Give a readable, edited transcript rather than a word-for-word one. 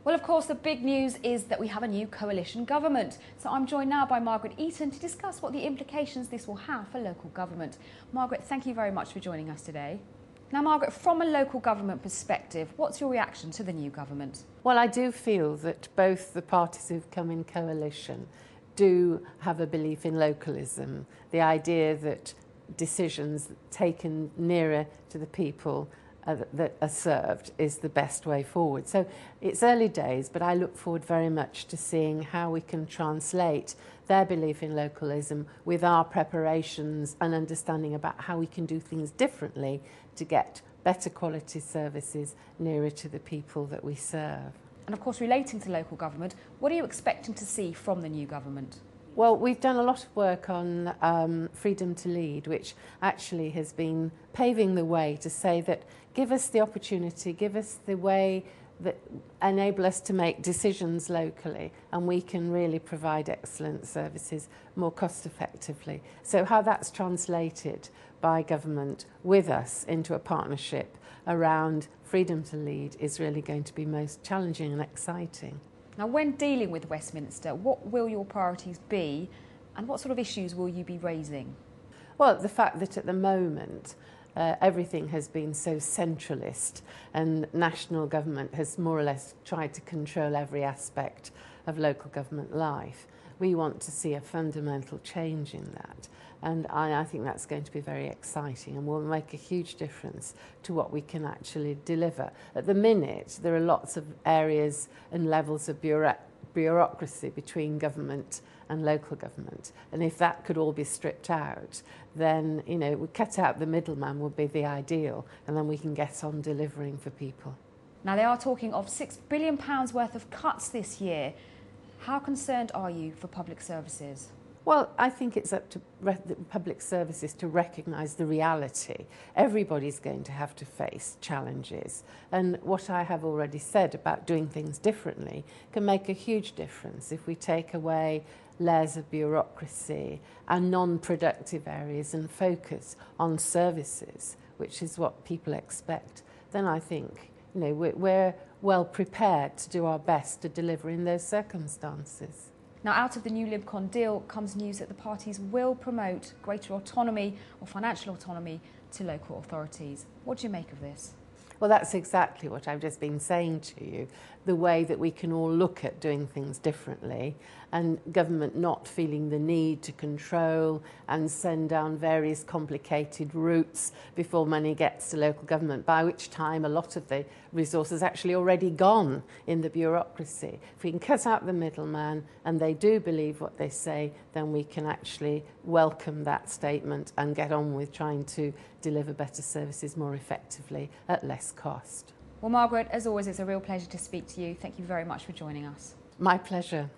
Well, of course, the big news is that we have a new coalition government. So I'm joined now by Margaret Eaton to discuss what the implications this will have for local government. Margaret, thank you very much for joining us today. Now, Margaret, from a local government perspective, what's your reaction to the new government? Well, I do feel that both the parties who've come in coalition do have a belief in localism, the idea that decisions taken nearer to the people that are served is the best way forward. So it's early days, but I look forward very much to seeing how we can translate their belief in localism with our preparations and understanding about how we can do things differently to get better quality services nearer to the people that we serve. And of course, relating to local government, what are you expecting to see from the new government? Well, we've done a lot of work on freedom to lead, which actually has been paving the way to say that give us the opportunity, give us the way that enable us to make decisions locally, and we can really provide excellent services more cost effectively. So how that's translated by government with us into a partnership around freedom to lead is really going to be most challenging and exciting. Now, when dealing with Westminster, what will your priorities be and what sort of issues will you be raising? Well, the fact that at the moment everything has been so centralist and national government has more or less tried to control every aspect of local government life. We want to see a fundamental change in that. And I think that's going to be very exciting and will make a huge difference to what we can actually deliver. At the minute, there are lots of areas and levels of bureaucracy between government and local government. And if that could all be stripped out, then, we cut out the middleman would be the ideal, and then we can get on delivering for people. Now, they are talking of £6 billion worth of cuts this year. How concerned are you for public services? Well, I think it's up to public services to recognise the reality. Everybody's going to have to face challenges. And what I have already said about doing things differently can make a huge difference if we take away layers of bureaucracy and non-productive areas and focus on services, which is what people expect. Then I think we're well prepared to do our best to deliver in those circumstances. Now, out of the new Lib-Con deal comes news that the parties will promote greater autonomy or financial autonomy to local authorities. What do you make of this? Well, that's exactly what I've just been saying to you, the way that we can all look at doing things differently and government not feeling the need to control and send down various complicated routes before money gets to local government, by which time a lot of the resources actually already gone in the bureaucracy. If we can cut out the middleman and they do believe what they say, then we can actually welcome that statement and get on with trying to deliver better services more effectively at less cost. Well, Margaret, as always, it's a real pleasure to speak to you. Thank you very much for joining us. My pleasure.